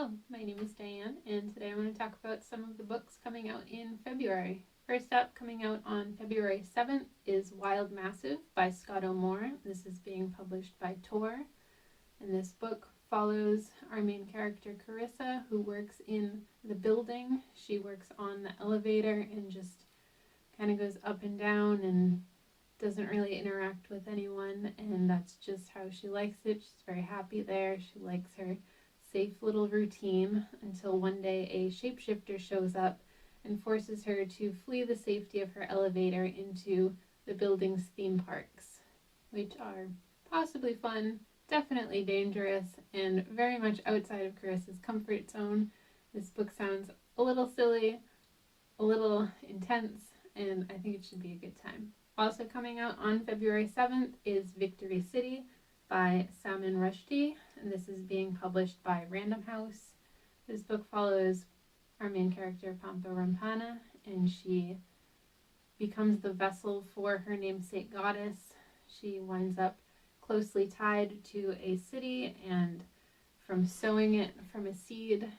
Hello, my name is Diane, and today I want to talk about some of the books coming out in February. First up, coming out on February 7th, is Wild Massive by Scott O'Moore. This is being published by Tor, and this book follows our main character, Carissa, who works in the building. She works on the elevator and just kind of goes up and down and doesn't really interact with anyone, and that's just how she likes it. She's very happy there. She likes her safe little routine until one day a shapeshifter shows up and forces her to flee the safety of her elevator into the building's theme parks, which are possibly fun, definitely dangerous, and very much outside of Carissa's comfort zone. This book sounds a little silly, a little intense, and I think it should be a good time. Also coming out on February 7th is Victory City by Salman Rushdie, and this is being published by Random House. This book follows our main character, Pampa Rampana, and she becomes the vessel for her namesake goddess. She winds up closely tied to a city, and from sowing it from a seed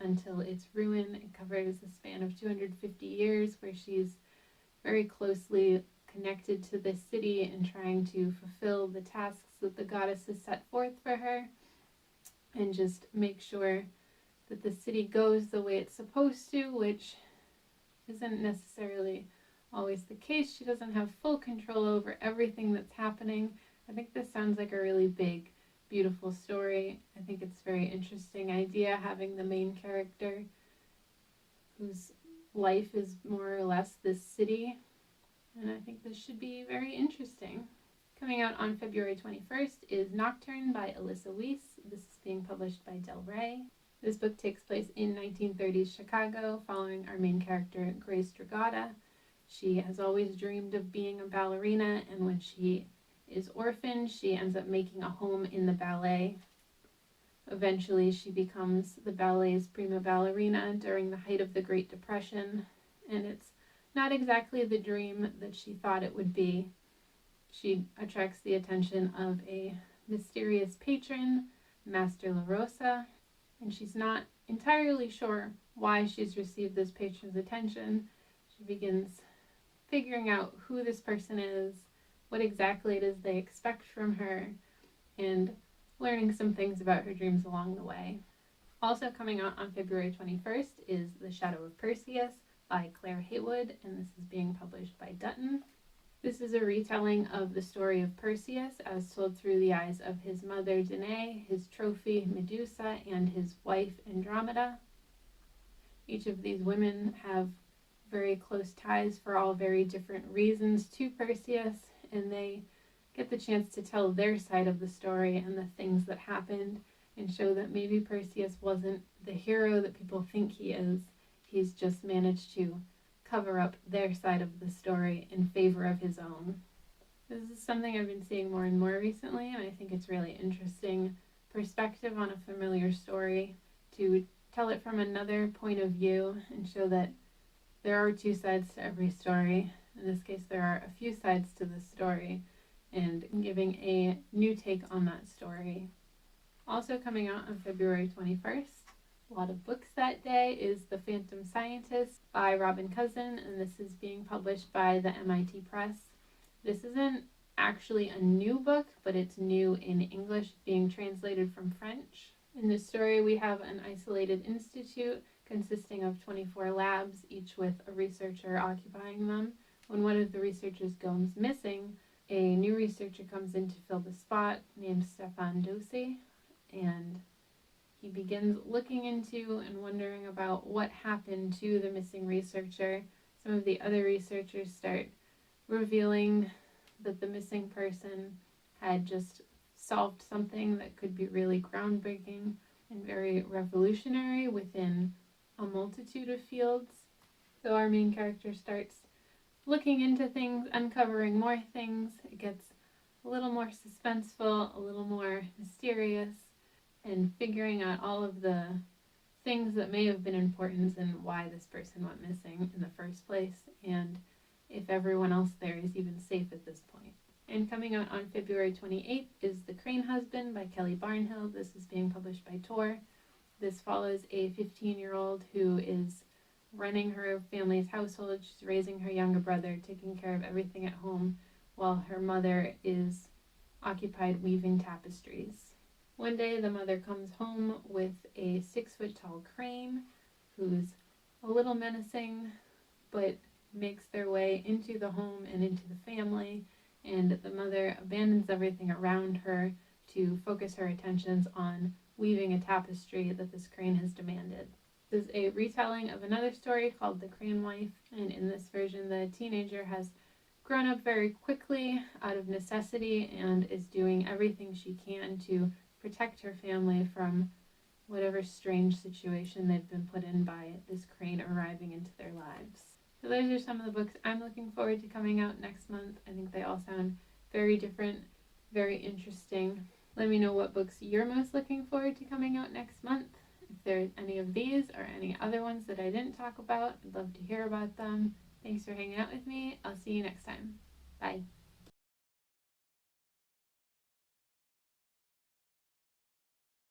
until its ruin, it covers a span of 250 years where she's very closely connected to this city and trying to fulfill the tasks that the goddess has set forth for her and just make sure that the city goes the way it's supposed to, which isn't necessarily always the case. She doesn't have full control over everything that's happening. I think this sounds like a really big, beautiful story. I think it's a very interesting idea, having the main character whose life is more or less this city, and I think this should be very interesting. Coming out on February 21st is Nocturne by Alyssa Weiss. This is being published by Del Rey. This book takes place in 1930s Chicago, following our main character, Grace Dragata. She has always dreamed of being a ballerina, and when she is orphaned, she ends up making a home in the ballet. Eventually, she becomes the ballet's prima ballerina during the height of the Great Depression, and it's not exactly the dream that she thought it would be. She attracts the attention of a mysterious patron, Master La Rosa, and she's not entirely sure why she's received this patron's attention. She begins figuring out who this person is, what exactly it is they expect from her, and learning some things about her dreams along the way. Also coming out on February 21st is The Shadow of Perseus by Claire Haywood, and this is being published by Dutton. This is a retelling of the story of Perseus as told through the eyes of his mother Danae, his trophy Medusa, and his wife Andromeda. Each of these women have very close ties for all very different reasons to Perseus, and they get the chance to tell their side of the story and the things that happened, and show that maybe Perseus wasn't the hero that people think he is. He's just managed to cover up their side of the story in favor of his own. This is something I've been seeing more and more recently, and I think it's really interesting perspective on a familiar story to tell it from another point of view and show that there are two sides to every story. In this case, there are a few sides to the story, and giving a new take on that story. Also coming out on February 21st, a lot of books that day, is The Phantom Scientist by Robin Cousin, and this is being published by the MIT Press. This isn't actually a new book, but it's new in English, being translated from French. In this story, we have an isolated institute consisting of 24 labs, each with a researcher occupying them. When one of the researchers goes missing, a new researcher comes in to fill the spot named Stefan Dosey, and he begins looking into and wondering about what happened to the missing researcher. Some of the other researchers start revealing that the missing person had just solved something that could be really groundbreaking and very revolutionary within a multitude of fields. So our main character starts looking into things, uncovering more things. It gets a little more suspenseful, a little more mysterious, and figuring out all of the things that may have been important and why this person went missing in the first place, and if everyone else there is even safe at this point. And coming out on February 28th is The Crane Husband by Kelly Barnhill. This is being published by Tor. This follows a 15-year-old who is running her family's household. She's raising her younger brother, taking care of everything at home, while her mother is occupied weaving tapestries. One day, the mother comes home with a 6-foot-tall crane who's a little menacing, but makes their way into the home and into the family, and the mother abandons everything around her to focus her attentions on weaving a tapestry that this crane has demanded. This is a retelling of another story called The Crane Wife, and in this version the teenager has grown up very quickly out of necessity and is doing everything she can to protect her family from whatever strange situation they've been put in by this crane arriving into their lives. So those are some of the books I'm looking forward to coming out next month. I think they all sound very different, very interesting. Let me know what books you're most looking forward to coming out next month. If there's any of these or any other ones that I didn't talk about, I'd love to hear about them. Thanks for hanging out with me. I'll see you next time. Bye.